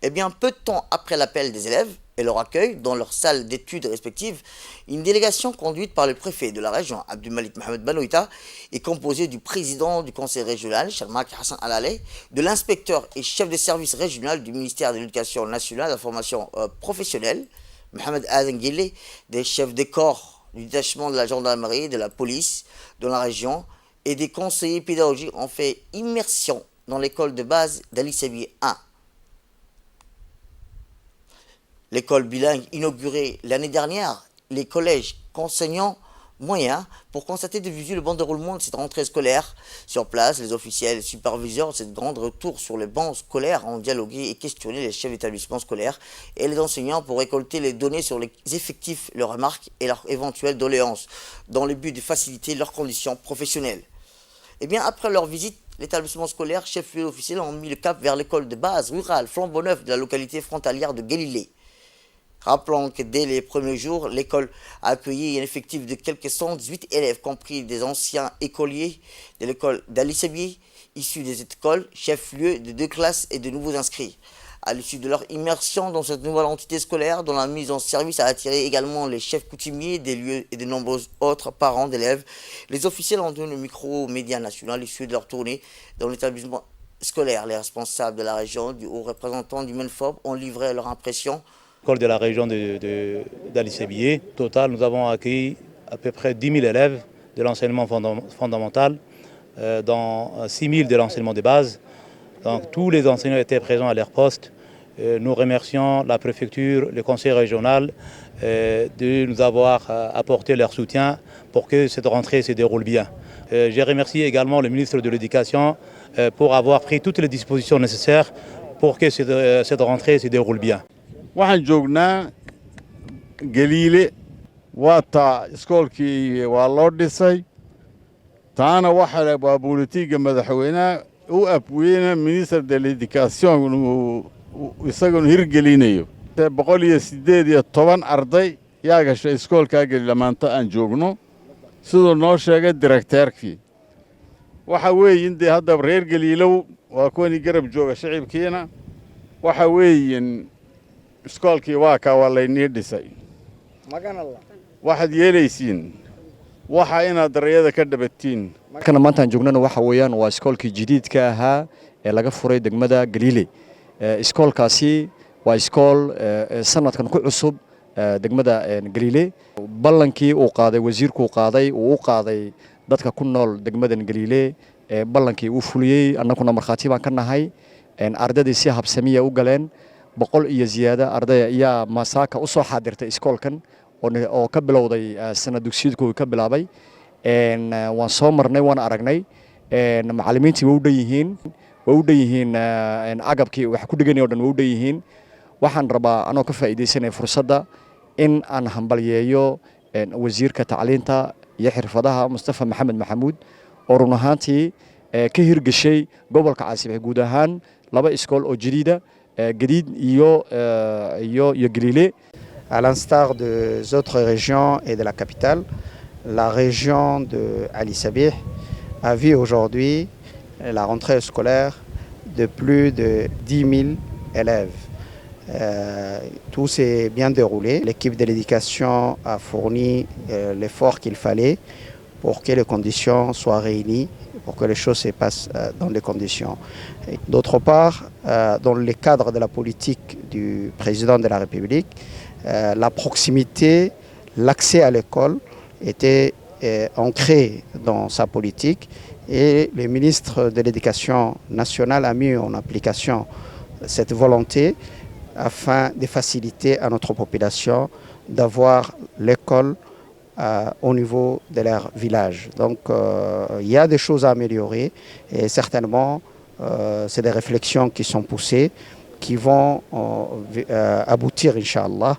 Eh bien, peu de temps après l'appel des élèves et leur accueil dans leur salle d'études respectives, une délégation conduite par le préfet de la région, Abdulmalik Mohamed Banoïta, est composée du président du conseil régional, Charmak Hassan Alaleh, de l'inspecteur et chef de service régional du ministère de l'Éducation nationale et de la formation professionnelle, Mohamed Adengile, des chefs des corps du détachement de la gendarmerie, de la police dans la région, et des conseillers pédagogiques ont fait immersion dans l'école de base d'Ali Sabi 1. L'école bilingue inaugurée l'année dernière, les collèges qu'enseignants moyens pour constater de visu le bon déroulement de cette rentrée scolaire. Sur place, les officiels et superviseurs de cette grande retour sur les bancs scolaires ont dialogué et questionné les chefs d'établissement scolaire et les enseignants pour récolter les données sur les effectifs, leurs remarques et leurs éventuelles doléances dans le but de faciliter leurs conditions professionnelles. Et bien après leur visite, l'établissement scolaire, chef-lieu officiel, ont mis le cap vers l'école de base rurale flambant neuf de la localité frontalière de Galilée. Rappelons que dès les premiers jours, l'école a accueilli un effectif de quelques 118 élèves, compris des anciens écoliers de l'école d'Ali Sabi, issus des écoles, chef-lieu de 2 classes et de nouveaux inscrits. À l'issue de leur immersion dans cette nouvelle entité scolaire, dont la mise en service a attiré également les chefs coutumiers des lieux et de nombreux autres parents d'élèves, les officiels ont donné le micro aux médias nationaux issus de leur tournée dans l'établissement scolaire. Les responsables de la région, du haut représentant du MENFOB, ont livré leur impression. L'école de la région d'Ali Sabi. Au total, nous avons accueilli à peu près 10 000 élèves de l'enseignement fondamental, dont 6 000 de l'enseignement de base. Donc tous les enseignants étaient présents à leur poste. Nous remercions la préfecture, le conseil régional de nous avoir apporté leur soutien pour que cette rentrée se déroule bien. Je remercie également le ministre de l'Éducation pour avoir pris toutes les dispositions nécessaires pour que cette rentrée se déroule bien. waxaan joognaa Galiile waa taa iskoolkii waa loo dhisay taana waxa waa boolitiga madaxweynaha u abweyna minister de l'Éducation isagoo hirgelinayo 118 arday yaa gashay iskoolka Galiile maanta aan joogno sidoo noo sheegay directeerkii waxa weeyeen hadda reer Galiilow waa kuwani garab jooga shacabkiina waxa weeyeen iskoolkii waa ka walaynii dhisay waxaad yeelaysiin waxa inaad daryeeda ka dhabatiin kana maanta aan joognana waxa weeyaan waa iskoolkii jadiidka ahaa ee laga furay degmada Galiile iskoolkaasi waa iskool sanadkan ku cusub degmada Galiile ballankii uu qaaday wasiirku qaaday uu qaaday dadka ku nool degmadan Galiile ballankii uu fuliyay annaguna marxaati baan ka nahay ardayda si habsamiya u galeen 100 iyo ziyaada arday ayaa masaaka u soo xaadirtay iskoolkan oo ka bilowday sanad dugsiyeedkooda ka bilaabay waan soo marnay waan aragnay macallimiintii way u dhan yihiin agabkii wax ku dhiganay oo dhan way u dhan yihiin waxaan rabaa anoo ka faa'iideysanay fursadda in aan hambalyeeyo wasiirka tacliinta iyo xirfadaha Mustafa Maxamed Maxamuud oo run ahaantii ka hirgashay gobolka Caasimaha guud ahaan 2 iskool oo jadiida À l'instar des autres régions et de la capitale, la région de Ali Sabi a vu aujourd'hui la rentrée scolaire de plus de 10 000 élèves. Tout s'est bien déroulé. L'équipe de l'éducation a fourni l'effort qu'il fallait pour que les conditions soient réunies, pour que les choses se passent dans les conditions. D'autre part, dans le cadre de la politique du président de la République, la proximité, l'accès à l'école était ancré dans sa politique et le ministre de l'Éducation nationale a mis en application cette volonté afin de faciliter à notre population d'avoir l'école au niveau de leur village. Donc il y a des choses à améliorer et certainement c'est des réflexions qui sont poussées qui vont aboutir, Inch'Allah.